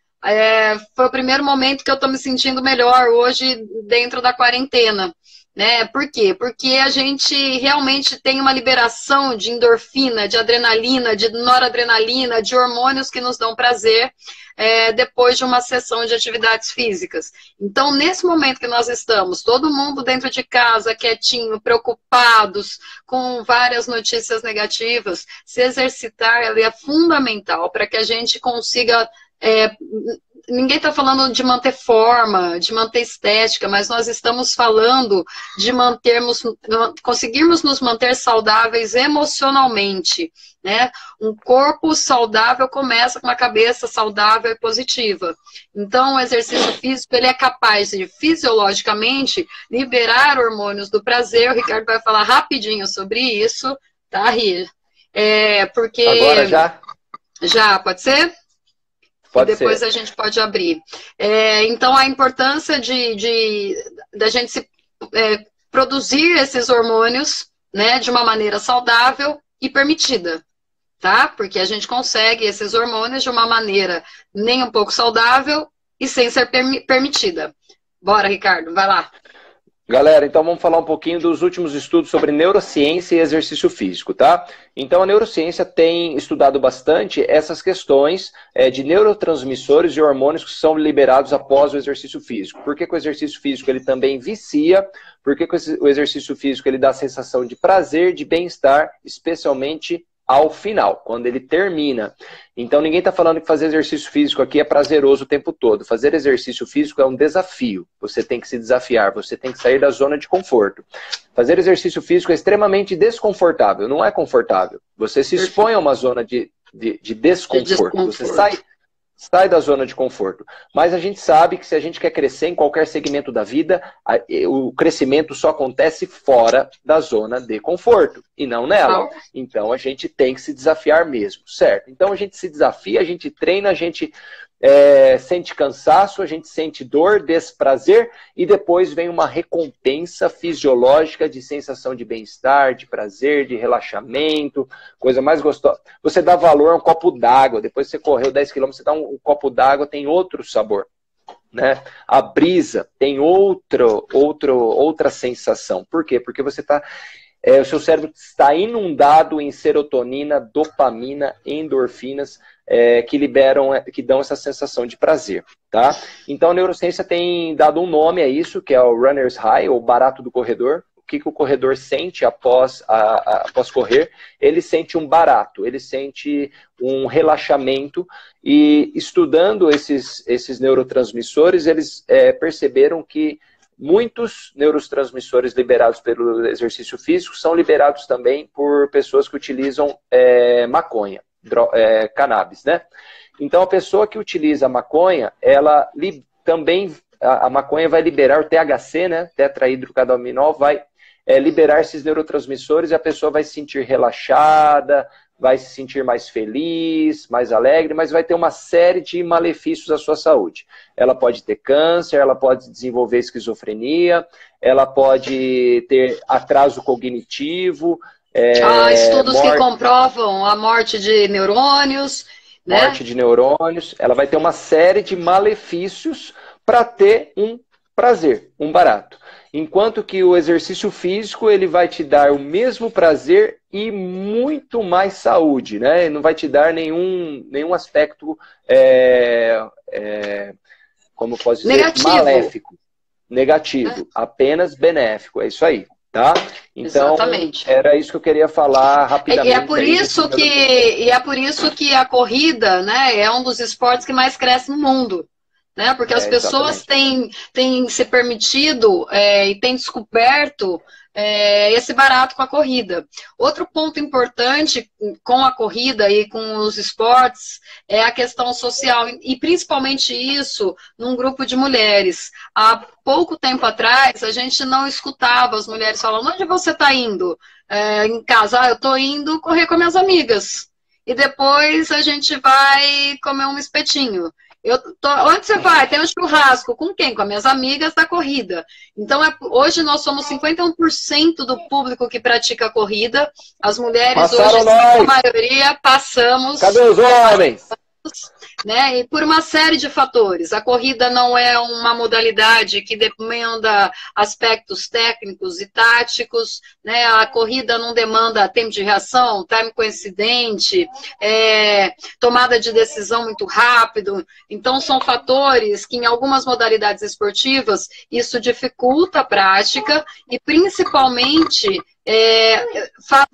foi o primeiro momento que eu estou me sentindo melhor hoje dentro da quarentena. Né? Por quê? Porque a gente realmente tem uma liberação de endorfina, de adrenalina, de noradrenalina, de hormônios que nos dão prazer depois de uma sessão de atividades físicas. Então, nesse momento que nós estamos, todo mundo dentro de casa, quietinho, preocupados, com várias notícias negativas, se exercitar é fundamental para que a gente consiga... Ninguém está falando de manter forma, de manter estética, mas nós estamos falando de conseguirmos nos manter saudáveis emocionalmente, né? Um corpo saudável começa com uma cabeça saudável e positiva. Então, o exercício físico, ele é capaz de, fisiologicamente, liberar hormônios do prazer. O Ricardo vai falar rapidinho sobre isso, tá, Ri? Porque... Agora já? Já, pode ser? Pode depois ser. A gente pode abrir. Então, a importância da gente produzir esses hormônios, né, de uma maneira saudável e permitida, tá? Porque a gente consegue esses hormônios de uma maneira nem um pouco saudável e sem ser permitida. Bora, Ricardo, vai lá. Galera, então vamos falar um pouquinho dos últimos estudos sobre neurociência e exercício físico, tá? Então a neurociência tem estudado bastante essas questões de neurotransmissores e hormônios que são liberados após o exercício físico. Por que o exercício físico ele também vicia? Por que o exercício físico ele dá a sensação de prazer, de bem-estar, especialmente ao final, quando ele termina. Então ninguém está falando que fazer exercício físico aqui é prazeroso o tempo todo. Fazer exercício físico é um desafio. Você tem que se desafiar, você tem que sair da zona de conforto. Fazer exercício físico é extremamente desconfortável, não é confortável. Você se expõe a uma zona de desconforto. Você sai da zona de conforto. Mas a gente sabe que se a gente quer crescer em qualquer segmento da vida, o crescimento só acontece fora da zona de conforto e não nela. Então a gente tem que se desafiar mesmo, certo? Então a gente se desafia, a gente treina, a gente sente cansaço, a gente sente dor, desprazer, e depois vem uma recompensa fisiológica de sensação de bem-estar, de prazer, de relaxamento, coisa mais gostosa. Você dá valor a um copo d'água, depois você correu 10 km, você dá um copo d'água, tem outro sabor. Né? A brisa tem outra sensação. Por quê? Porque você está... o seu cérebro está inundado em serotonina, dopamina, endorfinas, que dão essa sensação de prazer, tá? Então a neurociência tem dado um nome a isso, que é o runner's high, ou barato do corredor. O que o corredor sente após correr? Ele sente um barato, ele sente um relaxamento, e estudando esses neurotransmissores, eles perceberam que muitos neurotransmissores liberados pelo exercício físico são liberados também por pessoas que utilizam maconha, cannabis, né? Então, a pessoa que utiliza a maconha, ela também, a maconha vai liberar o THC, né? Tetrahidrocannabinol, vai liberar esses neurotransmissores, e a pessoa vai se sentir relaxada, vai se sentir mais feliz, mais alegre, mas vai ter uma série de malefícios à sua saúde. Ela pode ter câncer, ela pode desenvolver esquizofrenia, ela pode ter atraso cognitivo. Estudos que comprovam a morte de neurônios. Né? Morte de neurônios. Ela vai ter uma série de malefícios para ter um prazer, um barato. Enquanto que o exercício físico, ele vai te dar o mesmo prazer e muito mais saúde, né? Ele não vai te dar nenhum aspecto, como posso dizer, negativo. Maléfico, negativo, apenas benéfico, é isso aí, tá? Então, exatamente. Era isso que eu queria falar rapidamente. E é por isso que a corrida, né, é um dos esportes que mais cresce no mundo. Né? Porque as pessoas têm se permitido e têm descoberto esse barato com a corrida. Outro ponto importante com a corrida e com os esportes é a questão social, e principalmente isso num grupo de mulheres. Há pouco tempo atrás, a gente não escutava as mulheres falando: onde você está indo? Em casa, eu estou indo correr com minhas amigas. E depois a gente vai comer um espetinho. Onde você vai? Tem um churrasco. Com quem? Com as minhas amigas da corrida. Então, hoje nós somos 51% do público que pratica a corrida. As mulheres hoje, a maioria, passamos. Cadê os homens? Né? E por uma série de fatores. A corrida não é uma modalidade que demanda aspectos técnicos e táticos, né? A corrida não demanda tempo de reação, time coincidente, tomada de decisão muito rápido. Então, são fatores que, em algumas modalidades esportivas, isso dificulta a prática e, principalmente,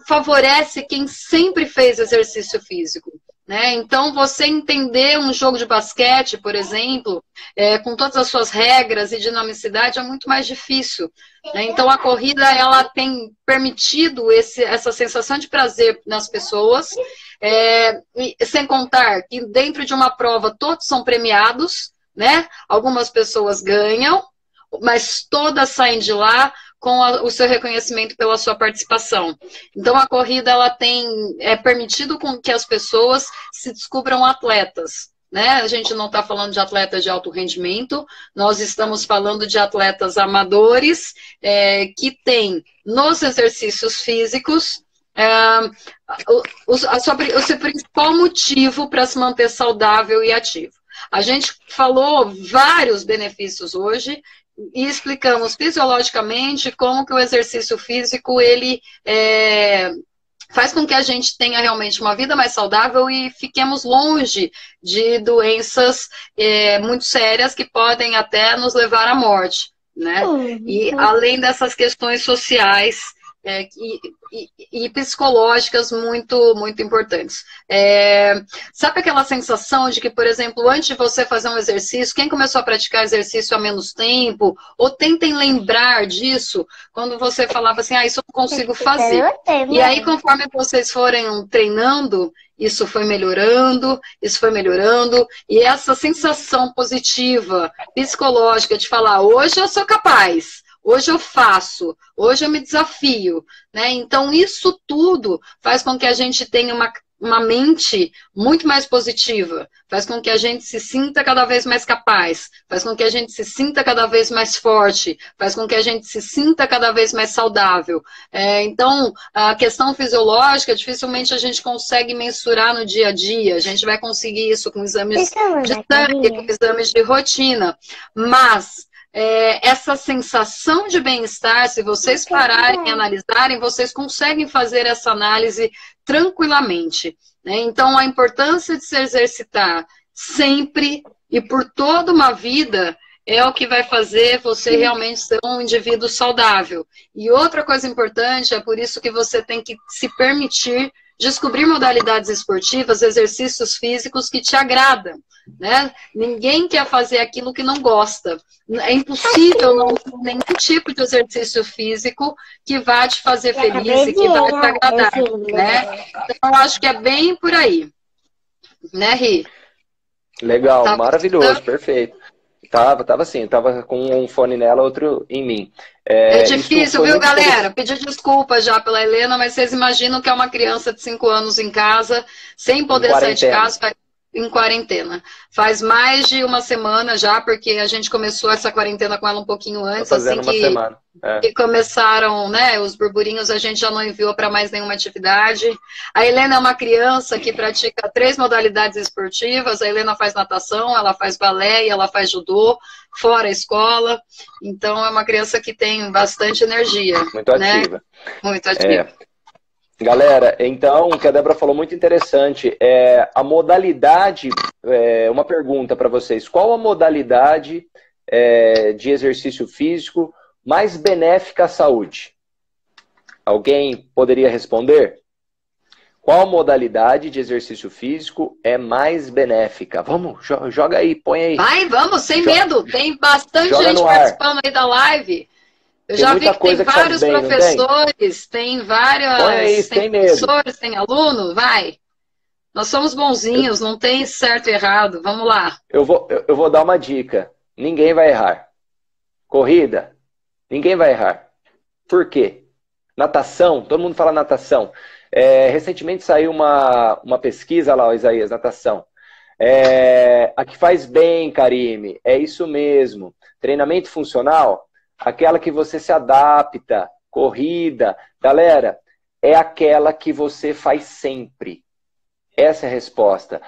favorece quem sempre fez exercício físico. Né? Então, você entender um jogo de basquete, por exemplo, com todas as suas regras e dinamicidade, é muito mais difícil. Né? Então, a corrida, ela tem permitido essa sensação de prazer nas pessoas, sem contar que dentro de uma prova todos são premiados, né? Algumas pessoas ganham, mas todas saem de lá com o seu reconhecimento pela sua participação. Então, a corrida, ela tem permitido com que as pessoas se descubram atletas. Né? A gente não está falando de atletas de alto rendimento, nós estamos falando de atletas amadores que têm, nos exercícios físicos, o seu principal motivo para se manter saudável e ativo. A gente falou vários benefícios hoje, e explicamos fisiologicamente como que o exercício físico ele faz com que a gente tenha realmente uma vida mais saudável e fiquemos longe de doenças muito sérias que podem até nos levar à morte, né? E além dessas questões sociais e psicológicas muito, muito importantes. Sabe aquela sensação de que, por exemplo, antes de você fazer um exercício, quem começou a praticar exercício há menos tempo, ou tentem lembrar disso, quando você falava assim, isso eu não consigo fazer. E aí, conforme vocês forem treinando, isso foi melhorando, e essa sensação positiva, psicológica, de falar, hoje eu sou capaz, hoje eu faço, hoje eu me desafio, né? Então, isso tudo faz com que a gente tenha uma mente muito mais positiva, faz com que a gente se sinta cada vez mais capaz, faz com que a gente se sinta cada vez mais forte, faz com que a gente se sinta cada vez mais saudável. Então, a questão fisiológica, dificilmente a gente consegue mensurar no dia a dia, a gente vai conseguir isso com exames de sangue, com exames de rotina, mas essa sensação de bem-estar, se vocês pararem e analisarem, vocês conseguem fazer essa análise tranquilamente, né? Então, a importância de se exercitar sempre e por toda uma vida é o que vai fazer você realmente ser um indivíduo saudável. E outra coisa importante, é por isso que você tem que se permitir descobrir modalidades esportivas, exercícios físicos que te agradam, né? Ninguém quer fazer aquilo que não gosta. É impossível não ter nenhum tipo de exercício físico que vá te fazer feliz e que vá te agradar, né? Então, eu acho que é bem por aí. Né, Ri? Legal, Tá maravilhoso, perfeito. Tava assim, tava com um fone nela, outro em mim. É difícil, viu, galera? Pedir desculpa já pela Helena, mas vocês imaginam que é uma criança de 5 anos em casa, sem poder sair de casa, em quarentena. Faz mais de uma semana já, porque a gente começou essa quarentena com ela um pouquinho antes, assim que começaram, né, os burburinhos, a gente já não enviou para mais nenhuma atividade. A Helena é uma criança que pratica 3 modalidades esportivas, a Helena faz natação, ela faz balé e ela faz judô, fora a escola, então é uma criança que tem bastante energia. Muito ativa. Muito ativa. Galera, então, o que a Débora falou muito interessante, a modalidade, uma pergunta para vocês, qual a modalidade de exercício físico mais benéfica à saúde? Alguém poderia responder? Qual modalidade de exercício físico é mais benéfica? Vamos, joga aí, põe aí. Vai, vamos, sem medo, tem bastante gente participando aí da live. Eu já vi que tem vários professores, tem vários professores, tem aluno, vai. Nós somos bonzinhos, não tem certo e errado, vamos lá. Eu vou dar uma dica, ninguém vai errar. Corrida, ninguém vai errar. Por quê? Natação, todo mundo fala natação. Recentemente saiu uma pesquisa lá, Isaías, natação. A que faz bem, Karime, é isso mesmo. Treinamento funcional, aquela que você se adapta, corrida. Galera, é aquela que você faz sempre. Essa é a resposta.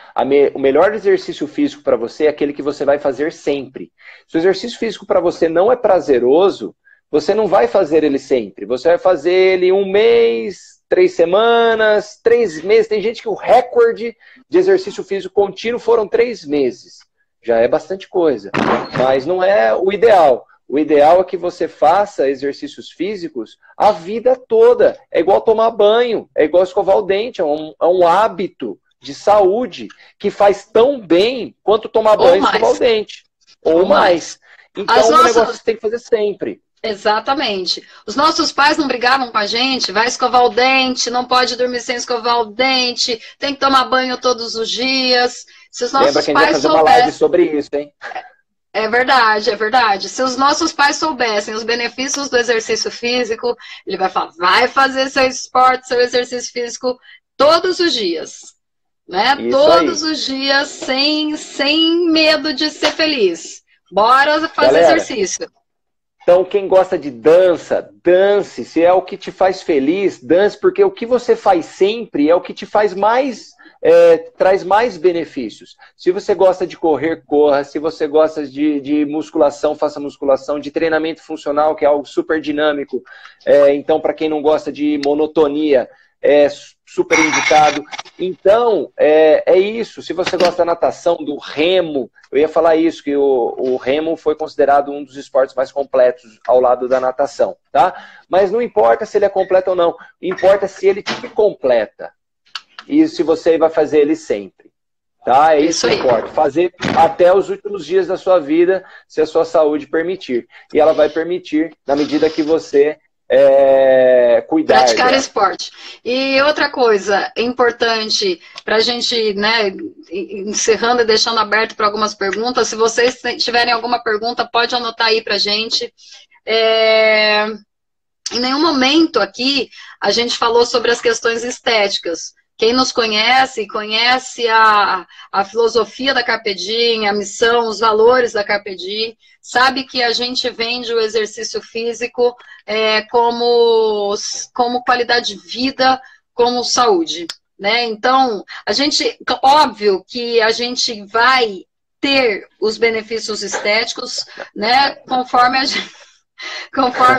O melhor exercício físico para você é aquele que você vai fazer sempre. Se o exercício físico para você não é prazeroso, você não vai fazer ele sempre. Você vai fazer ele 1 mês, 3 semanas, 3 meses. Tem gente que o recorde de exercício físico contínuo foram 3 meses. Já é bastante coisa. Mas não é o ideal. O ideal é que você faça exercícios físicos a vida toda. É igual tomar banho, é igual escovar o dente. É um hábito de saúde que faz tão bem quanto tomar banho e escovar o dente. Ou mais. Então, o negócio você tem que fazer sempre. Exatamente. Os nossos pais não brigavam com a gente, vai escovar o dente, não pode dormir sem escovar o dente, tem que tomar banho todos os dias. Se os nossos Lembra que a gente vai fazer uma live sobre isso, hein? É verdade, é verdade. Se os nossos pais soubessem os benefícios do exercício físico, ele vai falar, vai fazer seu esporte, seu exercício físico todos os dias. Né? Todos os dias, sem medo de ser feliz. Bora fazer exercício. Então, quem gosta de dança, dance. Se é o que te faz feliz, dance, porque o que você faz sempre é o que te faz mais... traz mais benefícios. Se você gosta de correr, corra. Se você gosta de musculação, faça musculação. De treinamento funcional, que é algo super dinâmico. Então, para quem não gosta de monotonia, é super indicado. Então, é isso. Se você gosta da natação, do remo, eu ia falar isso, que o remo foi considerado um dos esportes mais completos ao lado da natação, tá? Mas não importa se ele é completo ou não. Importa se ele te completa. E se você vai fazer ele sempre. Tá? É isso que importa. Fazer até os últimos dias da sua vida, se a sua saúde permitir. E ela vai permitir na medida que você cuidar. Praticar esporte. E outra coisa importante para a gente, né, encerrando e deixando aberto para algumas perguntas, se vocês tiverem alguma pergunta, pode anotar aí para a gente. Em nenhum momento aqui a gente falou sobre as questões estéticas. Quem nos conhece, conhece a filosofia da Carpe Diem, a missão, os valores da Carpe Diem, sabe que a gente vende o exercício físico como qualidade de vida, como saúde, né? Então, óbvio que a gente vai ter os benefícios estéticos, né? Conforme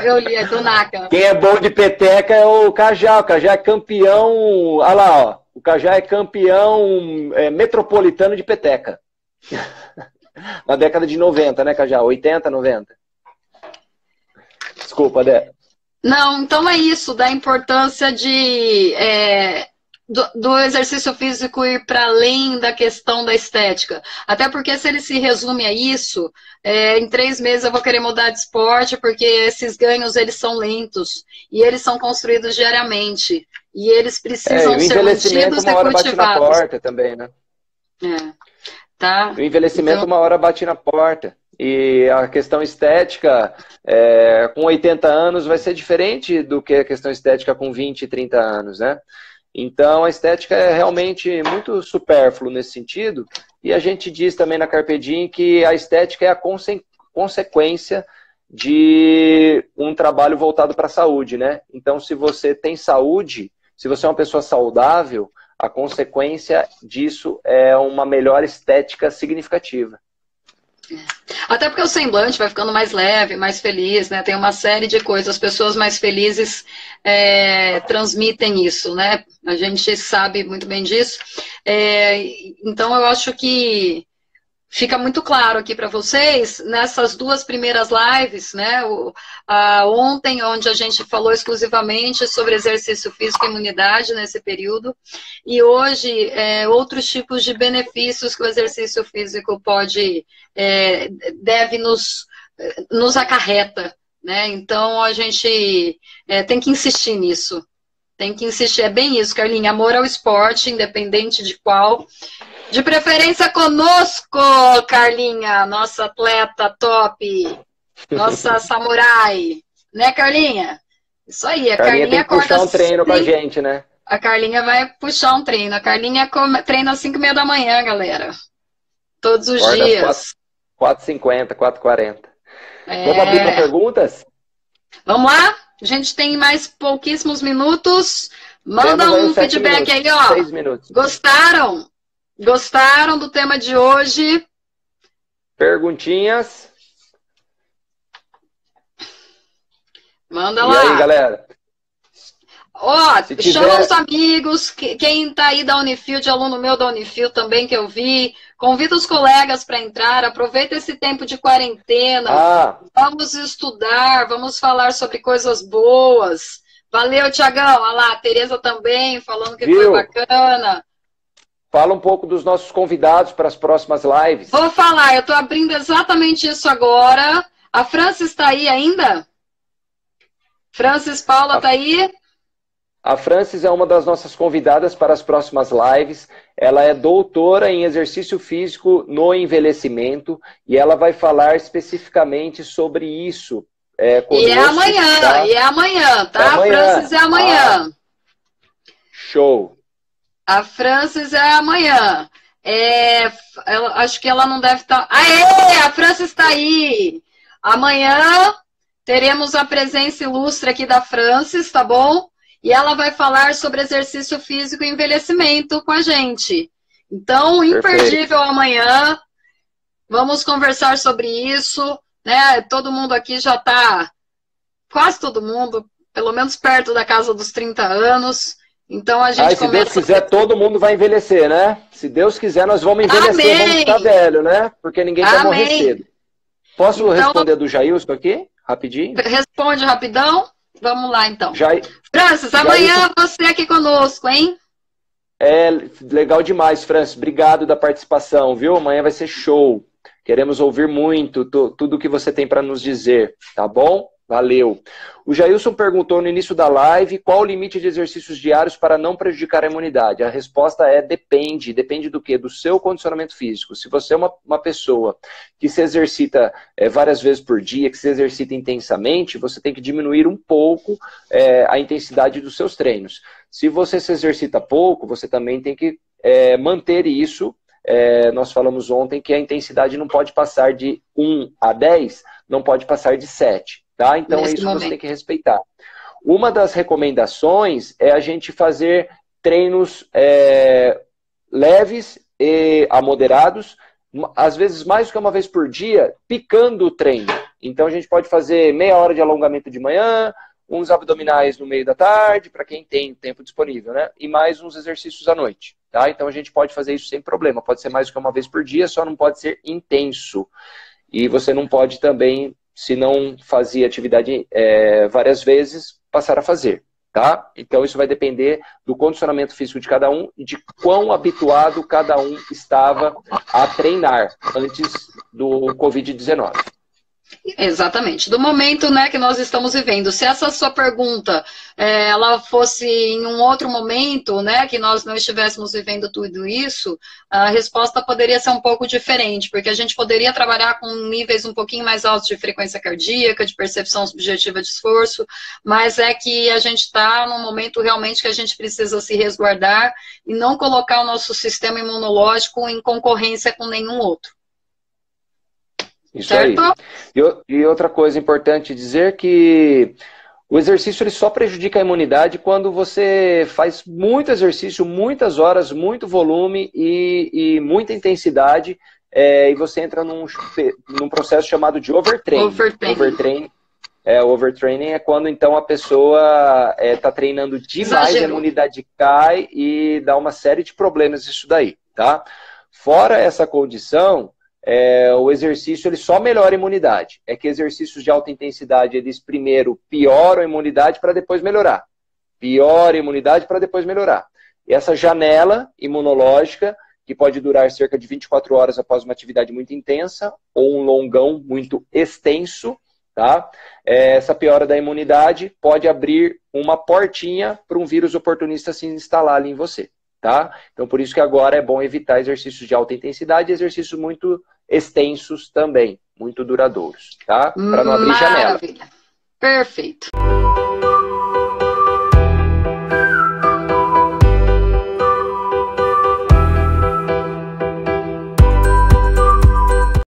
eu li do NACA. Quem é bom de peteca é o Cajá. O Cajá é campeão. Olha lá, ó. O Cajá é campeão metropolitano de peteca. Na década de 90, né, Cajá? 80, 90. Desculpa, Dé. Não, então é isso, da importância do exercício físico ir para além da questão da estética. Até porque se ele se resume a isso, em 3 meses eu vou querer mudar de esporte, porque esses ganhos eles são lentos e eles são construídos diariamente. E eles precisam ser mantidos e uma hora bate na cultivados. porta também, né? Tá? O envelhecimento uma hora bate na porta. E a questão estética, com 80 anos, vai ser diferente do que a questão estética com 20, 30 anos, né? Então, a estética é realmente muito supérfluo nesse sentido. E a gente diz também na Carpe Diem que a estética é a consequência de um trabalho voltado para a saúde, né? Então, se você tem saúde, se você é uma pessoa saudável, a consequência disso é uma melhor estética significativa. Até porque o semblante vai ficando mais leve, mais feliz, né? Tem uma série de coisas. As pessoas mais felizes transmitem isso, né? A gente sabe muito bem disso. Então, eu acho que fica muito claro aqui para vocês, nessas 2 primeiras lives, né? Ontem, onde a gente falou exclusivamente sobre exercício físico e imunidade nesse período, e hoje, outros tipos de benefícios que o exercício físico deve nos acarreta, né? Então, a gente tem que insistir nisso. Tem que insistir. É bem isso, Carlinha. Amor ao esporte, independente de qual. De preferência conosco, Carlinha, nossa atleta top, nossa samurai, né, Carlinha? Isso aí, a Carlinha tem que puxar um treino com a gente, né? A Carlinha vai puxar um treino. A Carlinha treina às 5h30 da manhã, galera. Todos os dias. 4h50, 4h40. Vamos abrir para perguntas? Vamos lá? A gente tem mais pouquíssimos minutos. Manda um feedback aí, ó. 6 minutos. Gostaram? Gostaram do tema de hoje? Perguntinhas? Manda lá. E aí, galera? Ó, chama os amigos, quem tá aí da Unifield, aluno meu da Unifield também que eu vi. Convida os colegas para entrar, aproveita esse tempo de quarentena. Vamos estudar, vamos falar sobre coisas boas. Valeu, Tiagão. Olha lá, a Tereza também, falando que foi bacana. Fala um pouco dos nossos convidados para as próximas lives. Vou falar, eu estou abrindo exatamente isso agora. A Francis está aí ainda? Francis Paula está aí? A Francis é uma das nossas convidadas para as próximas lives. Ela é doutora em exercício físico no envelhecimento e ela vai falar especificamente sobre isso. E é amanhã, tá? A Francis é amanhã. Show. A Francis é amanhã. Acho que ela não deve estar... Aê! A Francis está aí! Amanhã teremos a presença ilustre aqui da Francis, tá bom? E ela vai falar sobre exercício físico e envelhecimento com a gente. Então, imperdível amanhã. Vamos conversar sobre isso, né? Todo mundo aqui já está... Quase todo mundo, pelo menos perto da casa dos 30 anos... Então a gente se Deus quiser, todo mundo vai envelhecer, né? Se Deus quiser, nós vamos envelhecer, Amém. Vamos ficar velho, né? Porque ninguém quer morrer cedo. Posso responder do Jailson aqui? Rapidinho? Responde rapidão. Vamos lá, então. Francis, Jailson... amanhã você aqui conosco, hein? Legal demais, Francis. Obrigado da participação, viu? Amanhã vai ser show. Queremos ouvir muito tudo que você tem para nos dizer, tá bom? Valeu. O Jailson perguntou no início da live qual o limite de exercícios diários para não prejudicar a imunidade. A resposta é depende. Depende do quê? Do seu condicionamento físico. Se você é uma pessoa que se exercita várias vezes por dia, que se exercita intensamente, você tem que diminuir um pouco a intensidade dos seus treinos. Se você se exercita pouco, você também tem que manter isso. Nós falamos ontem que a intensidade não pode passar de 1 a 10, não pode passar de 7. Tá? Então é isso que você tem que respeitar. Uma das recomendações é a gente fazer treinos leves a moderados, às vezes mais do que uma vez por dia, picando o treino. Então a gente pode fazer meia hora de alongamento de manhã, uns abdominais no meio da tarde, para quem tem tempo disponível, né? E mais uns exercícios à noite. Tá? Então a gente pode fazer isso sem problema. Pode ser mais do que uma vez por dia, só não pode ser intenso. E você não pode também, se não fazia atividade várias vezes, passar a fazer, tá? Então isso vai depender do condicionamento físico de cada um e de quão habituado cada um estava a treinar antes do Covid-19. Exatamente. Do momento, né, que nós estamos vivendo. Se essa sua pergunta ela fosse em um outro momento, né, que nós não estivéssemos vivendo tudo isso, a resposta poderia ser um pouco diferente, porque a gente poderia trabalhar com níveis um pouquinho mais altos de frequência cardíaca, de percepção subjetiva de esforço, mas é que a gente está num momento realmente que a gente precisa se resguardar e não colocar o nosso sistema imunológico em concorrência com nenhum outro. Isso certo? Aí. E outra coisa importante dizer que o exercício ele só prejudica a imunidade quando você faz muito exercício, muitas horas, muito volume e muita intensidade, e você entra num processo chamado de overtraining. Overtraining é quando então a pessoa está treinando demais, a imunidade cai e dá uma série de problemas isso daí, tá? Fora essa condição, o exercício ele só melhora a imunidade. É que exercícios de alta intensidade, eles primeiro pioram a imunidade para depois melhorar. Piora a imunidade para depois melhorar. E essa janela imunológica, que pode durar cerca de 24 horas após uma atividade muito intensa, ou um longão muito extenso, tá? Essa piora da imunidade pode abrir uma portinha para um vírus oportunista se instalar ali em você. Tá? Então, por isso que agora é bom evitar exercícios de alta intensidade e exercícios muito extensos também, muito duradouros, tá? Para não abrir janela. Perfeito.